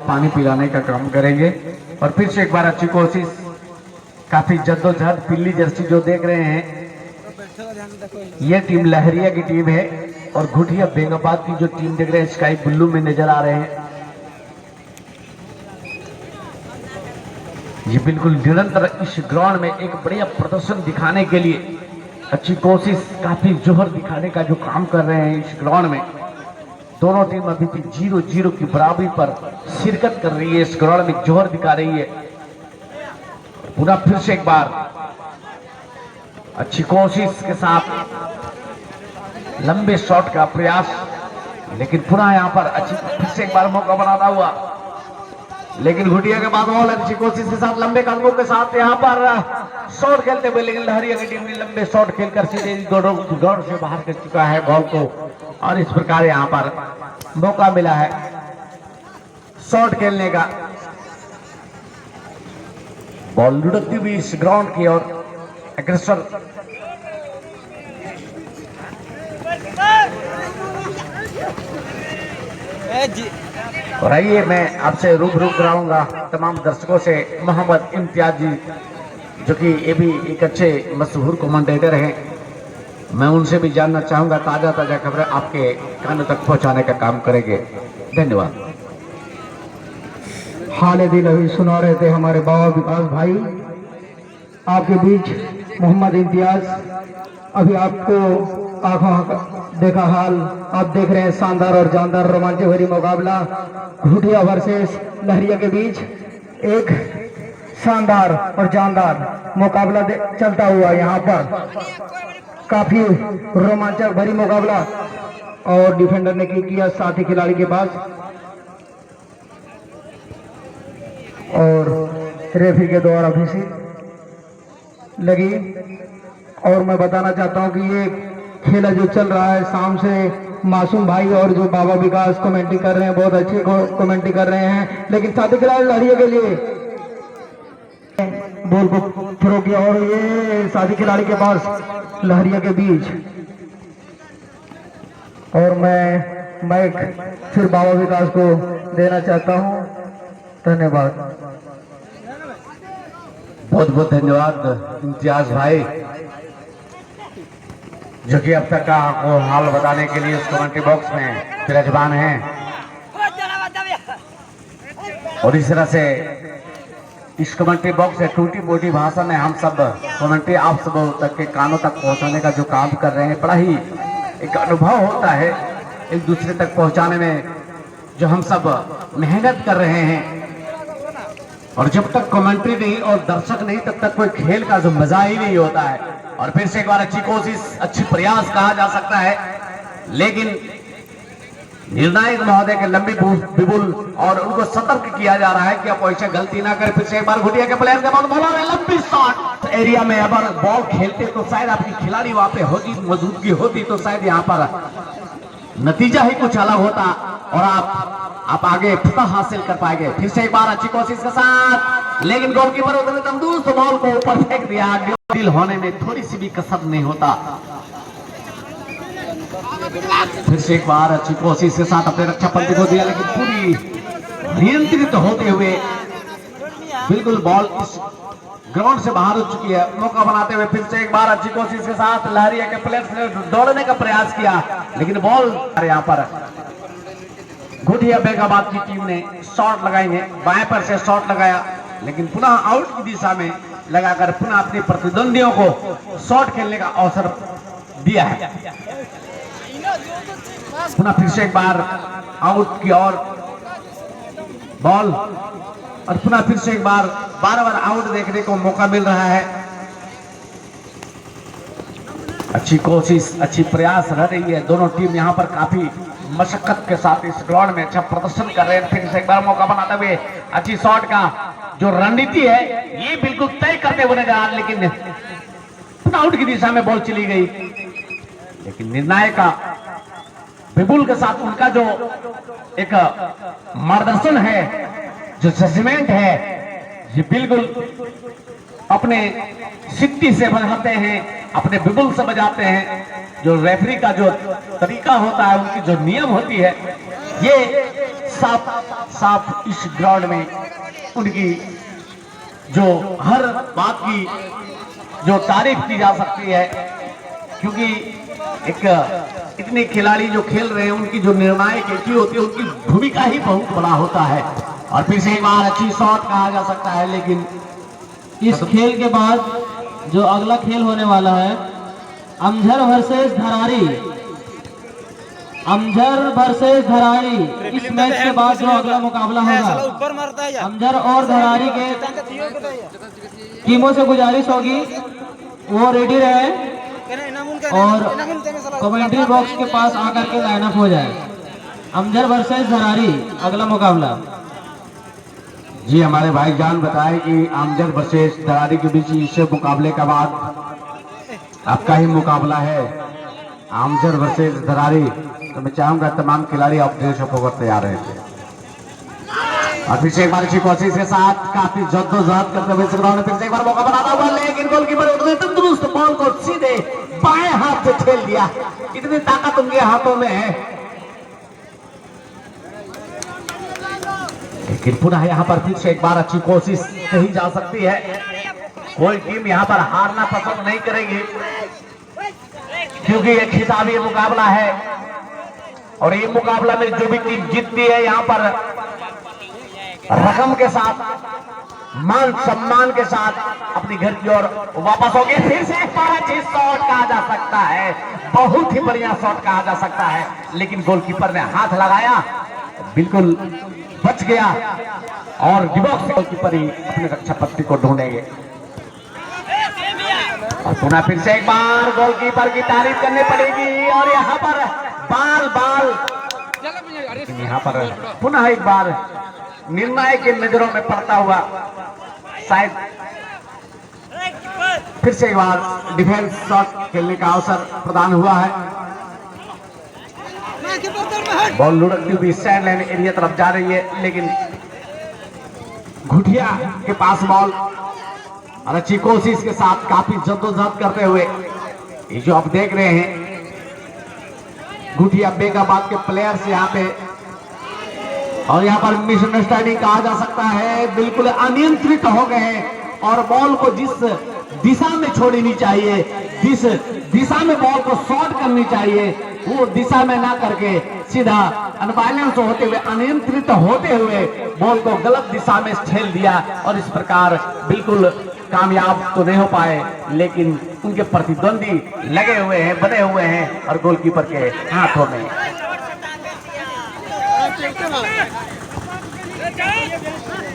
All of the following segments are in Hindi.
पानी पिलाने का काम करेंगे। और फिर से एक बार अच्छी कोशिश, काफी जद्दोजहद। पीली जर्सी जो देख रहे हैं ये टीम लहरिया की टीम है और घुटिया बेंगाबाद की जो टीम देख रहे हैं स्काई ब्लू में नजर आ रहे हैं। ये बिल्कुल निरंतर इस ग्राउंड में एक बढ़िया प्रदर्शन दिखाने के लिए अच्छी कोशिश, काफी जोहर दिखाने का जो काम कर रहे हैं इस ग्राउंड में। दोनों टीम अभी भी 0-0 की बराबरी पर शिरकत कर रही है, इस ग्राउंड में जोहर दिखा रही है। पुनः फिर से एक बार अच्छी कोशिश के साथ लंबे शॉट का प्रयास, लेकिन पुनः यहां पर अच्छी फिर से एक बार मौका बनाता हुआ, लेकिन घुटिया के बाद और अच्छी कोशिश के साथ लंबे कदमों के साथ यहां पर शॉट खेलते हुए, लेकिन लहरिया की टीम ने लंबे शॉट खेलकर सीधे दौड़ से बाहर कर चुका है बॉल को। और इस प्रकार यहां पर मौका मिला है शॉट खेलने का। बॉल लुढ़कती हुई इस ग्राउंड की ओर अग्रसर। और आइए मैं आपसे रूबरू कराऊंगा तमाम दर्शकों से मोहम्मद इम्तियाज जी, जो कि ये भी एक अच्छे मशहूर कमेंटेटर हैं। मैं उनसे भी जानना चाहूंगा, ताजा ताजा खबरें आपके कानों तक पहुंचाने का काम करेंगे। धन्यवाद। हाल दिल अभी सुना रहे थे हमारे बाबा विकास भाई, आपके बीच मोहम्मद इम्तियाज। अभी आपको आंखों देखा हाल आप देख रहे हैं, शानदार और जानदार रोमांचक भरी मुकाबला घुटिया वर्सेस लहरिया के बीच। एक शानदार और जानदार मुकाबला चलता हुआ यहाँ पर, काफी रोमांचक भरी मुकाबला। और डिफेंडर ने किया साथी खिलाड़ी के पास, और रेफरी के द्वारा भी लगी। और मैं बताना चाहता हूं कि ये खेला जो चल रहा है शाम से, मासूम भाई और जो बाबा विकास कमेंट्री कर रहे हैं, बहुत अच्छी कमेंट्री कर रहे हैं। लेकिन साथी खिलाड़ी लहरिया के लिए बॉल को थ्रो किया और ये साथी खिलाड़ी के पास लहरिया के बीच। और मैं माइक फिर बाबा विकास को देना चाहता हूं। धन्यवाद। बहुत बहुत धन्यवाद इम्तियाज भाई, जो कि अब तक का आपको हाल बताने के लिए उस कमेंट्री बॉक्स में विराजमान हैं। और इस तरह से इस कमेंट्री बॉक्स से टूटी फूटी भाषा में हम सब कमेंट्री आप सब तक के कानों तक पहुंचाने का जो काम कर रहे हैं, बड़ा ही एक अनुभव होता है एक दूसरे तक पहुंचाने में, जो हम सब मेहनत कर रहे हैं। और जब तक कमेंट्री नहीं और दर्शक नहीं, तब तक कोई खेल का जो मजा ही नहीं होता है। और फिर से एक बार अच्छी कोशिश, अच्छी प्रयास कहा जा सकता है, लेकिन निर्णायक महोदय के लंबी बिबुल और उनको सतर्क किया जा रहा है कि आप ऐसे गलती ना करें। फिर से एक बार घुटिया के प्लेयर के बाद बोला लंबी शॉट एरिया में अगर बॉल खेलते तो शायद आपकी खिलाड़ी वहां पे होती, मौजूदगी होती तो शायद यहाँ पर नतीजा ही कुछ अलग होता और आप आगे फतह हासिल कर पाएंगे। फिर से एक बार अच्छी कोशिश के साथ, लेकिन गोलकीपर उतने तंदुरुस्त बॉल को ऊपर फेंक दिया। दिल होने में थोड़ी सी भी कसर नहीं होता। फिर से एक बार अच्छी कोशिश के साथ अपने रक्षापंथी को दिया, लेकिन पूरी नियंत्रित होते हुए बिल्कुल बॉल इस ग्राउंड से बाहर हो चुकी है। मौका बनाते हुए फिर से एक बार अच्छी कोशिश के साथ लहरिया के प्लेयर्स ने दौड़ने का प्रयास किया, लेकिन बॉल यहाँ पर घुटिया बेंगाबाद की टीम ने शॉट लगाई है, बाएं पर से शॉट लगाया, लेकिन पुनः आउट की दिशा में लगाकर पुनः अपने प्रतिद्वंदियों को शॉट खेलने का अवसर दिया है। पुनः फिर से एक बार आउट की ओर बॉल, और पुनः फिर से एक बार बार आउट देखने को मौका मिल रहा है। अच्छी कोशिश, अच्छी प्रयास रह रही है। दोनों टीम यहाँ पर काफी मशक्कत के साथ इस ग्राउंड में अच्छा प्रदर्शन कर रहे हैं। फिर से एक बार मौका बनाते हुए अच्छी शॉट का जो रणनीति है ये बिल्कुल तय करते हुए नजर आ रहे, लेकिन पुनः आउट की दिशा में बॉल चली गई। लेकिन निर्णायक का बिबुल के साथ उनका जो एक मार्गदर्शन है, जो जजमेंट है, ये बिल्कुल अपने सिक्की से बजाते हैं, अपने बिबुल से बजाते हैं। जो रेफरी का जो तरीका होता है, उनकी जो नियम होती है, ये साफ साफ इस ग्राउंड में उनकी जो हर बात की जो तारीफ की जा सकती है, क्योंकि एक इतने खिलाड़ी जो खेल रहे हैं उनकी जो निर्णायक एंट्री होती है उनकी भूमिका ही बहुत बड़ा होता है। और फिर से एक बार अच्छी शॉट कहा जा सकता है, लेकिन इस खेल के बाद जो अगला खेल होने वाला है अमझर वर्सेस धरारी, अमझर वर्सेस धरारी, इस मैच के बाद जो अगला मुकाबला होगा अमझर और धरारी के टीमों से गुजारिश होगी वो रेडी रहे और कमेंट्री बॉक्स के पास आकर के लाइन अप हो जाए। अमझर वर्सेस धरारी अगला मुकाबला। जी हमारे भाईजान बताए कि अमजद वर्सेस धरारी के बीच इस मुकाबले के बाद आपका ही मुकाबला है, अमजद वर्सेस धरारी। तो मैं चाहूंगा तमाम खिलाड़ी आप ड्रेसअप होकर तैयार रहे थे। और फिर से एक बार अच्छी कोशिश के साथ काफी जद्दोजहद करते हुए ग्राउंड में फिर से एक बार मौका बनाता हुआ, लेकिन गोलकीपर उतने तंदुरुस्त बॉल को सीधे बाएं हाथ से खेल दिया। इतनी ताकत उनके हाथों में है, लेकिन पुनः यहाँ पर फिर से एक बार अच्छी कोशिश कही जा सकती है। कोई टीम यहाँ पर हारना पसंद नहीं करेगी, क्योंकि ये खिताबी मुकाबला है और ये मुकाबला में जो भी टीम जीतती है यहाँ पर रकम के साथ, मान सम्मान के साथ अपनी घर की ओर वापस होगी। फिर से एक बार अच्छी शॉट कहा जा सकता है, बहुत ही बढ़िया शॉट कहा जा सकता है, लेकिन गोलकीपर ने हाथ लगाया, बिल्कुल बच गया और डिबॉक्स गोलकीपर ही अपने रक्षा पट्टी को ढूंढेंगे। और पुनः फिर से एक बार गोलकीपर की तारीफ करनी पड़ेगी और यहाँ पर बाल यहाँ पर पुनः एक बार निर्णायक की नजरों में पड़ता हुआ शायद फिर से एक बार डिफेंस शॉट खेलने का अवसर प्रदान हुआ है। बॉल लुढ़कती हुई स्टैंड लाइन एरिया तरफ जा रही है, लेकिन घुटिया के पास बॉल और अच्छी कोशिश के साथ काफी जद्दोजहद करते हुए ये जो आप देख रहे हैं घुटिया बेगाबाद के प्लेयर्स यहाँ पे, और यहाँ पर मिसअंडरस्टैंडिंग कहा जा सकता है, बिल्कुल अनियंत्रित हो गए हैं और बॉल को जिस दिशा में छोड़नी चाहिए, जिस दिशा में बॉल को शॉट करनी चाहिए, वो दिशा में ना करके सीधा अनबैलेंस होते हुए, अनियंत्रित होते हुए बॉल को गलत दिशा में ठेल दिया और इस प्रकार बिल्कुल कामयाब तो नहीं हो पाए, लेकिन उनके प्रतिद्वंदी लगे हुए हैं, बने हुए हैं और गोलकीपर के हाथों में।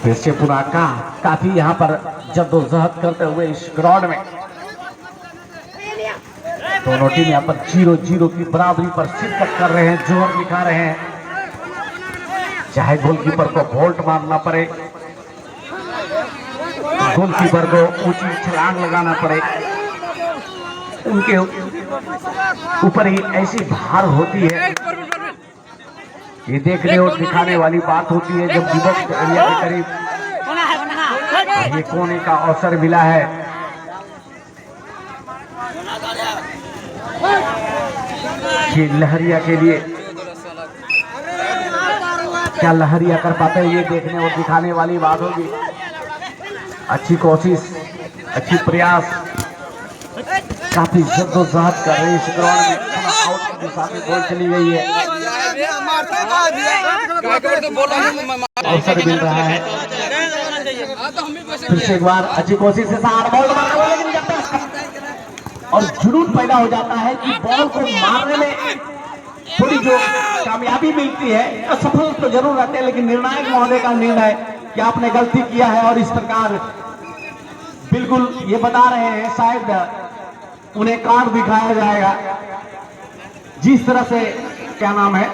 फिर से पुनः काफी यहाँ पर जद्दोजहद करते हुए इस ग्राउंड में दोनों टीम यहाँ पर 0-0 की बराबरी पर शिरकत कर रहे हैं, जोर दिखा रहे हैं, चाहे गोलकीपर को वोल्ट मारना पड़े, गोलकीपर को ऊंची छलांग लगाना पड़े, उनके ऊपर ही ऐसी भार होती है, ये देखने और दिखाने वाली बात होती है। जब डिबॉक्स एरिया के करीब ये कोने का अवसर मिला है, ये लहरिया के लिए क्या लहरिया कर पाते हैं, ये देखने और दिखाने वाली बात होगी। अच्छी कोशिश, अच्छी प्रयास, काफी जद्दोजहद कर रही है इस ग्राउंड में, आउट की दिशा में बॉल चली गई है, अवसर मिल रहा है। फिर से एक बार अच्छी कोशिश से साथ बॉल मारना, लेकिन जब तक और जुनून पैदा हो जाता है कि बॉल को मारने में थोड़ी जो कामयाबी मिलती है, असफल तो जरूर रहते हैं, लेकिन निर्णायक महोदय का निर्णय कि आपने गलती किया है और इस प्रकार बिल्कुल ये बता रहे हैं, शायद उन्हें कार्ड दिखाया जाएगा, जिस तरह से क्या नाम है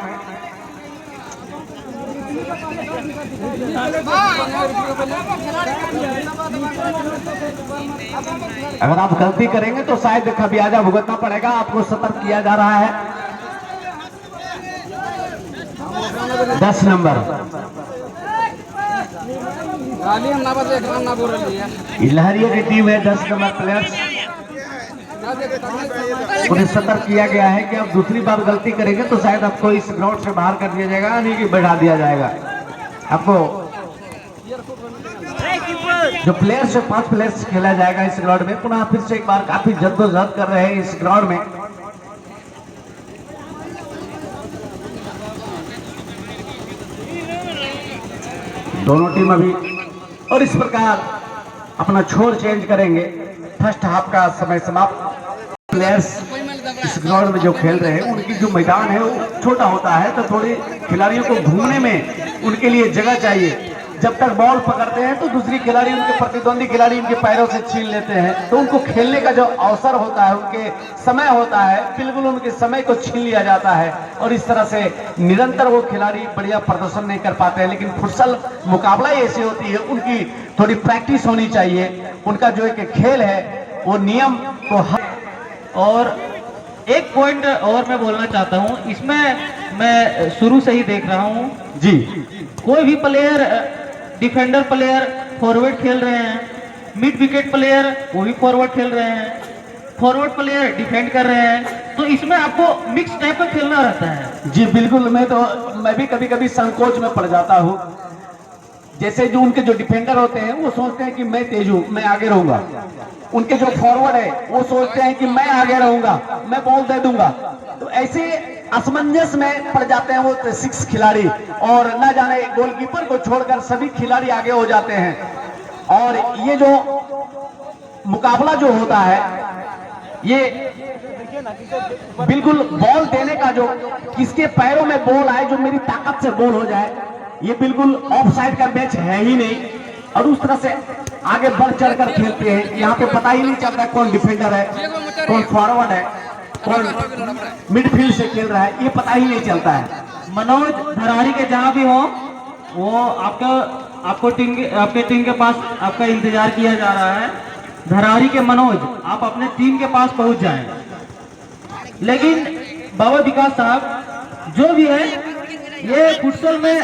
अगर आप गलती करेंगे तो शायद खमियाजा भुगतना पड़ेगा, आपको सतर्क किया जा रहा है। 10 नंबर लहरिया की टीम है, 10 नंबर प्लेयर्स उन्हें सतर्क किया गया है कि अब दूसरी बार गलती करेंगे तो शायद आपको इस ग्राउंड से बाहर कर दिया जाएगा, नहीं कि बैठा दिया जाएगा। आपको जो प्लेयर्स है 5 प्लेयर्स खेला जाएगा इस ग्राउंड में। पुनः फिर से एक बार काफी जद्दोजहद कर रहे हैं इस ग्राउंड में। दोनों टीम अभी और इस प्रकार अपना छोर चेंज करेंगे। फर्स्ट हाफ का समय समाप्त। प्लेयर्स इस ग्राउंड में जो खेल रहे हैं उनकी जो मैदान है वो छोटा होता है, तो थोड़ी खिलाड़ियों को घूमने में उनके लिए जगह चाहिए। जब तक बॉल पकड़ते हैं तो दूसरी खिलाड़ी, उनके प्रतिद्वंदी खिलाड़ी उनके पैरों से छीन लेते हैं, तो उनको खेलने का जो अवसर होता है, उनके समय होता है, बिल्कुल उनके समय को छीन लिया जाता है और इस तरह से निरंतर वो खिलाड़ी बढ़िया प्रदर्शन नहीं कर पाते हैं। लेकिन फुटसल मुकाबला ऐसी होती है, उनकी थोड़ी प्रैक्टिस होनी चाहिए। उनका जो एक खेल है वो नियम को और एक पॉइंट और मैं बोलना चाहता हूं, इसमें मैं शुरू से ही देख रहा हूं जी, कोई भी प्लेयर, डिफेंडर प्लेयर फॉरवर्ड खेल रहे हैं, मिड विकेट प्लेयर वो भी फॉरवर्ड खेल रहे हैं, फॉरवर्ड प्लेयर डिफेंड कर रहे हैं, तो इसमें आपको मिक्स टाइप का खेलना रहता है। जी बिल्कुल। मैं भी कभी कभी संकोच में पड़ जाता हूँ। जैसे जो उनके जो डिफेंडर होते हैं वो सोचते हैं कि मैं तेज हूँ, मैं आगे रहूंगा। उनके जो फॉरवर्ड है वो सोचते हैं कि मैं आगे रहूंगा, मैं बॉल दे दूंगा। तो ऐसे असमंजस में पड़ जाते हैं वो 6 खिलाड़ी, और न जाने गोलकीपर को छोड़कर सभी खिलाड़ी आगे हो जाते हैं। और ये जो मुकाबला जो होता है, ये बिल्कुल बॉल देने का, जो किसके पैरों में बॉल आए, जो मेरी ताकत से बॉल हो जाए, ये बिल्कुल ऑफ साइड का मैच है ही नहीं। और उस तरह से आगे बढ़ चढ़कर खेलते हैं। यहाँ पे पता ही नहीं चल रहा है कौन डिफेंडर है, कौन फॉरवर्ड है, कौन मिडफील्ड से खेल रहा है, ये पता ही नहीं चलता है। मनोज धरारी के जहां भी हो, वो आपके टीम के पास आपका इंतजार किया जा रहा है। धरारी के मनोज, आप अपने टीम के पास पहुंच जाएं। लेकिन बाबा विकास साहब, जो भी है, ये फुटबॉल में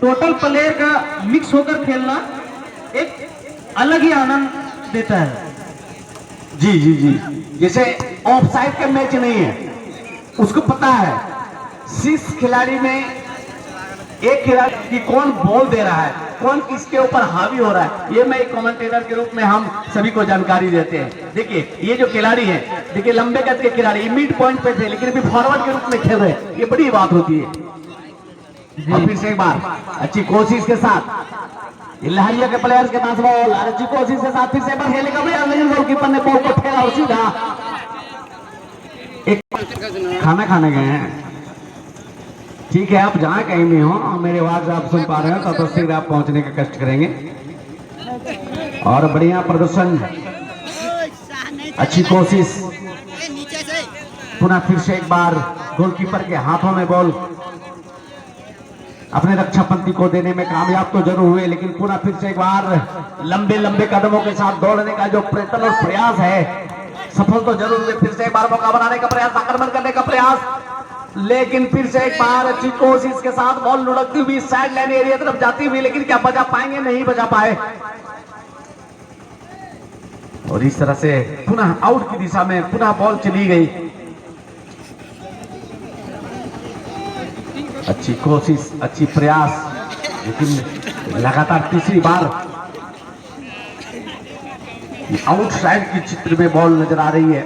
टोटल प्लेयर का मिक्स होकर खेलना एक अलग ही आनंद देता है। जी जी जी, जैसे ऑफ साइड का मैच नहीं है, उसको पता है 6 खिलाड़ी में एक खिलाड़ी की कौन बॉल दे रहा है, कौन किसके ऊपर हावी हो रहा है, ये मैं एक कमेंटेटर के रूप में हम सभी को जानकारी देते हैं। देखिए ये जो खिलाड़ी है, देखिए लंबे कद के खिलाड़ी मिड पॉइंट पे थे, लेकिन अभी फॉरवर्ड के रूप में खेल रहे हैं, ये बड़ी बात होती है। और फिर से एक बार अच्छी कोशिश के साथ लहरिया के प्लेयर्स के पास बॉल, अच्छी कोशिश के साथ फिर से बार खेलने का प्रयास, लेकिन गोलकीपर ने बॉल को ठेला और सीधा एक खाना खाने गए हैं। ठीक है, आप जहां कहीं भी हो, मेरे आवाज आप सुन पा रहे हो, तो शीघ्र आप पहुंचने का कष्ट करेंगे। और बढ़िया प्रदर्शन, अच्छी कोशिश, पुनः फिर से एक बार गोलकीपर के हाथों में बॉल, अपने रक्षा पंक्ति को देने में कामयाब तो जरूर हुए, लेकिन पुनः फिर से एक बार लंबे लंबे कदमों के साथ दौड़ने का जो प्रयत्न और प्रयास है, सफल तो जरूर हुए। फिर से एक बार मौका बनाने का प्रयास, आक्रमण करने का प्रयास, लेकिन फिर से एक बार अच्छी कोशिश के साथ बॉल लुढ़कती हुई साइड लाइन एरिया तरफ जाती हुई, लेकिन क्या बचा पाएंगे, नहीं बचा पाए। और इस तरह से पुनः आउट की दिशा में पुनः बॉल चली गई। अच्छी कोशिश, अच्छी प्रयास, लेकिन लगातार तीसरी बार आउटसाइड की चित्र में बॉल नजर आ रही है।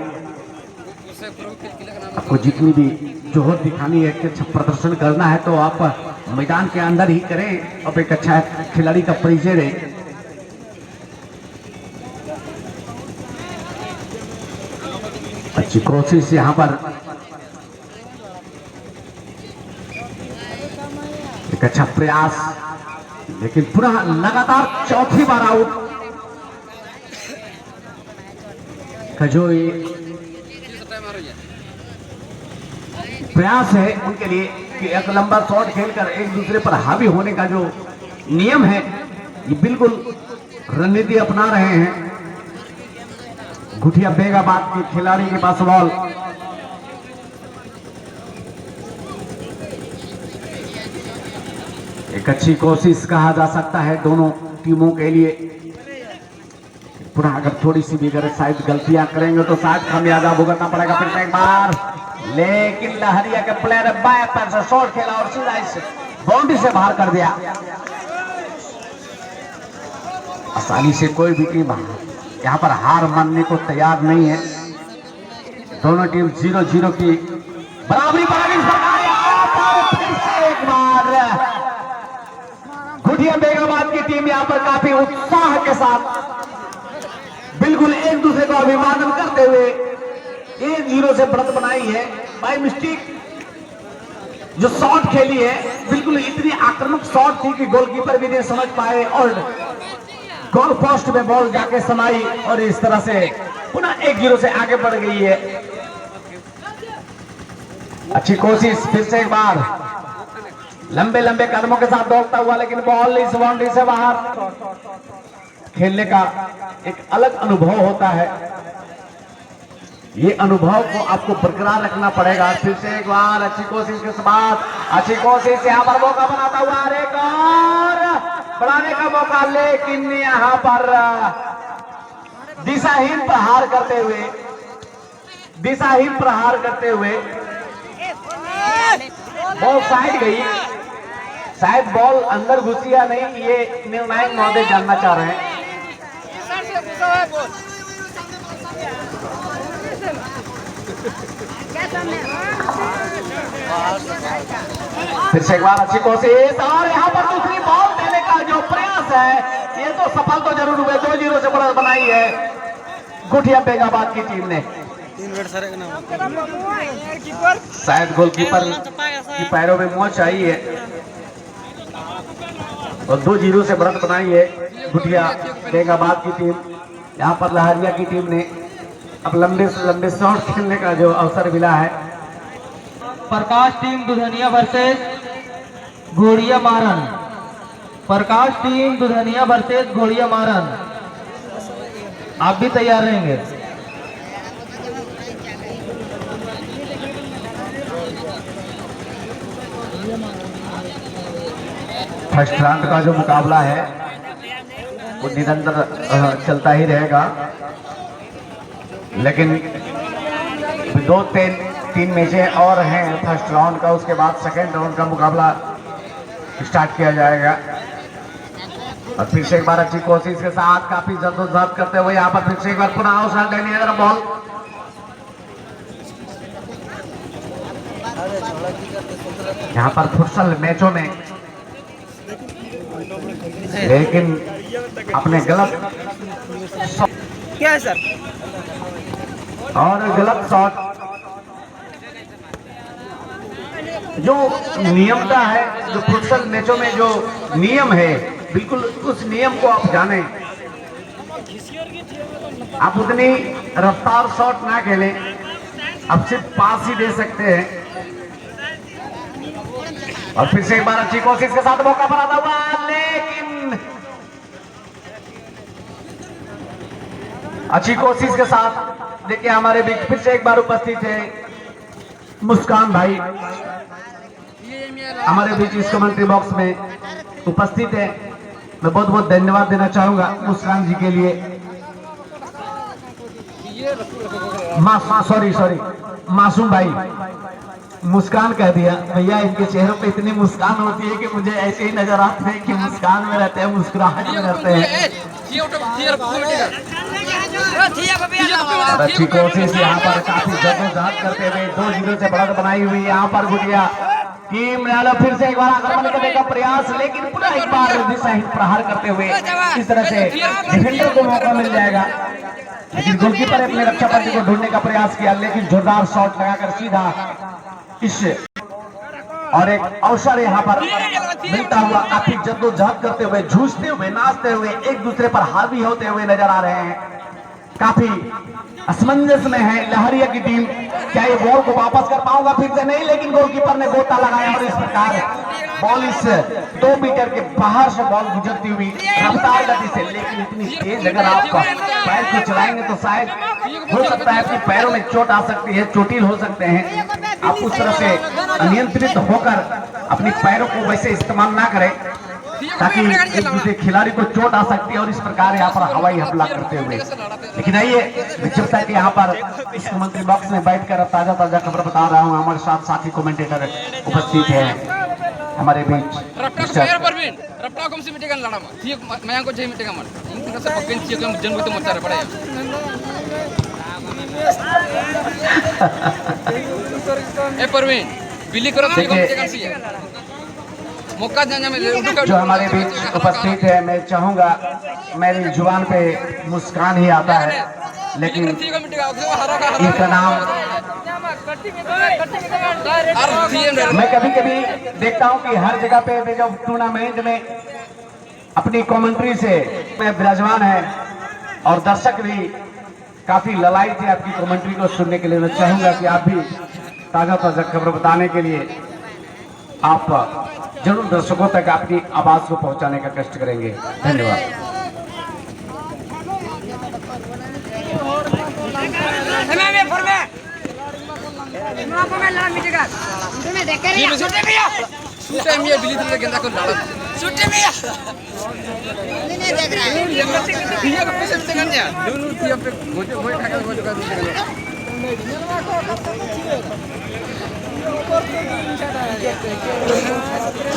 आपको जितनी भी जोहर दिखानी है कि अच्छा प्रदर्शन करना है, तो आप मैदान के अंदर ही करें, अब एक अच्छा खिलाड़ी का परिचय दें। अच्छी कोशिश यहाँ पर, एक अच्छा प्रयास, लेकिन पुनः लगातार चौथी बार आउट का जो ये प्रयास है उनके लिए कि एक लंबा शॉट खेलकर एक दूसरे पर हावी होने का जो नियम है, ये बिल्कुल रणनीति अपना रहे हैं। गुठिया बेगाबाद के खिलाड़ी के पास बॉल, एक अच्छी कोशिश कहा जा सकता है दोनों टीमों के लिए। पुनः अगर थोड़ी सी भी अगर शायद गलतियां करेंगे तो शायद खामियाजा भुगतना पड़ेगा फिर से एक बार। लेकिन लहरिया के प्लेयर बाएं पैर से शॉट खेला और सीधा इस बाउंड्री से बाहर कर दिया। आसानी से कोई भी टीम यहाँ पर हार मानने को तैयार नहीं है। दोनों टीम 0-0 की बराबरी पर फिर से एक बार गुटिया बेगाबाद की टीम यहाँ पर काफी उत्साह के साथ बिल्कुल एक दूसरे को अभिवादन करते हुए 1-0 से बढ़त बनाई है। बाय मिस्टेक जो शॉट खेली है बिल्कुल इतनी आक्रामक शॉट थी कि गोलकीपर भी नहीं समझ पाए और गोल पोस्ट में बॉल जाके समाई और इस तरह से पुनः 1-0 से आगे बढ़ गई है। अच्छी कोशिश फिर से एक बार लंबे लंबे कदमों के साथ दौड़ता हुआ, लेकिन बॉल इस बाउंड्री से बाहर। खेलने का एक अलग अनुभव होता है, ये अनुभव को आपको बरकरार रखना पड़ेगा। फिर से एक बार अच्छी कोशिश के साथ अच्छी कोशिश यहाँ पर मौका बनाता हुआ एक और बढ़ाने का मौका, लेकिन यहाँ पर दिशाहीन प्रहार करते हुए बॉल साइड गई। शायद बॉल अंदर घुसी या नहीं, ये निर्णायक महोदय जानना चाह रहे हैं। फिर से एक बार अच्छी कोशिश और यहाँ पर दूसरी बॉल देने का जो प्रयास है ये तो सफल तो जरूर हुए। 2-0 से बढ़त बनाई है गुटिया बेगाबाद की टीम ने। शायद गोलकीपर की पैरों में मोच आई है और 2-0 से बढ़त बनाई है गुटिया बेगाबाद की टीम। यहाँ पर लहरिया की टीम ने अब लंबे से लंबे शॉट खेलने का जो अवसर मिला है। प्रकाश टीम दुधनिया वर्सेस घोड़िया मारन। प्रकाश टीम दुधनिया वर्सेस घोड़िया मारन। आप भी तैयार रहेंगे। फर्स्ट राउंड का जो मुकाबला है वो निरंतर चलता ही रहेगा, लेकिन 2-3 मैचें और हैं फर्स्ट राउंड का। उसके बाद सेकेंड राउंड का मुकाबला स्टार्ट किया जाएगा। और फिर से एक बार अच्छी कोशिश के साथ काफी जद्दोजहद करते हुए यहाँ पर फिर से एक बार पुनः अवसर लेने अगर बॉल यहाँ पर फुटसल मैचों में, लेकिन अपने गलत क्या है सर और गलत शॉट जो नियमता है, जो फुटसल मैचों में जो नियम है बिल्कुल उस नियम को आप जाने। आप उतनी रफ्तार शॉट ना खेलें, आप सिर्फ पास ही दे सकते हैं। और फिर से एक बार अच्छी कोशिश के साथ मौका बनाता हुआ, लेकिन अच्छी कोशिश के साथ देखिए हमारे बीच फिर से एक बार उपस्थित है मुस्कान भाई, हमारे बीच इस कमेंट्री बॉक्स में उपस्थित है। मैं बहुत बहुत धन्यवाद देना चाहूंगा मुस्कान जी के लिए। सॉरी मासूम भाई, मुस्कान कह दिया भैया। इनके चेहरों पे इतनी मुस्कान होती है कि मुझे ऐसे ही नजर आते हैं कि मुस्कान में रहते हैं, मुस्कुराहट में रहते हैं। अच्छी कोशिश यहाँ पर काफी जद्दोजहद करते हुए 2-0 से बढ़त बनाई हुई यहाँ पर गुटिया टीम ने फिर से एक बार आक्रमण करने का प्रयास, लेकिन पुनः एक बार दिशाहीन प्रहार करते हुए इस तरह से डिफेंडर को मौका मिल जाएगा। लेकिन गोलकीपर अपने रक्षा पट्टी को ढूंढने का प्रयास किया, लेकिन जोरदार शॉट लगाकर सीधा इस और एक अवसर यहाँ पर मिलता हुआ काफी जद्दोजहद करते हुए, जूझते हुए, नाचते हुए, एक दूसरे पर हावी होते हुए नजर आ रहे हैं। काफी असमंजस में है लहरिया की टीम। क्या ये बॉल को वापस कर पाऊंगा फिर से? नहीं, लेकिन गोलकीपर ने गोता लगाया और इस प्रकार बॉल इस 2 मीटर के बाहर से बॉल गुजरती हुई रफ्तार गति से, लेकिन इतनी तेज अगर आप पैर को चलाएंगे तो शायद हो सकता है कि पैरों में चोट आ सकती है, चोटिल हो सकते हैं। आप उस तरह से अनियंत्रित होकर अपने पैरों को वैसे इस्तेमाल ना करें। ताकि एक दूसरे खिलाड़ी को चोट आ सकती है और इस प्रकार यहाँ पर हवाई हमला करते हुए। लेकिन आइए जब तक यहाँ पर इस कमेंट्री बॉक्स में बैठकर ताजा ताजा खबर बता रहा हूँ, हमारे साथ साथी कमेंटेटर उपस्थित है हमारे बीच। रफ्ता को से मिटेगा लड़ा मत ठीक मैं को जे मिटेगा मत इन से पक्के ची को जन को तो मत पड़े ए परवीन बिल्ली करो तो मिटेगा सी मौका जाने में जो हमारे बीच उपस्थित है, मैं चाहूंगा मेरी जुबान पे मुस्कान ही आता है, लेकिन इनका नाम मैं कभी कभी देखता हूं कि हर जगह पे जो टूर्नामेंट में अपनी कमेंट्री से मैं विराजमान है और दर्शक भी काफी ललायत है आपकी कमेंट्री को सुनने के लिए। मैं चाहूंगा कि आप भी ताजा ताजा खबर बताने के लिए आप जरूर दर्शकों तक अपनी आवाज को पहुंचाने का कष्ट करेंगे। धन्यवाद। सूटे मिया बिल्ली तो गेंदा को लड़ा सूटे मिया नहीं देख रहा है ये को पैसे मिटेगा क्या दोनों थी पे गोटे खा के गोटे का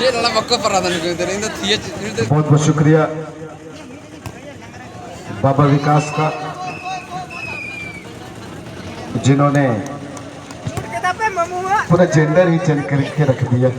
ये लड़ा बक्को पर आदन को इधर इन थी बहुत बहुत शुक्रिया बाबा विकास का, जिन्होंने पूरा जेंडर ही चेंज करके रख दिया।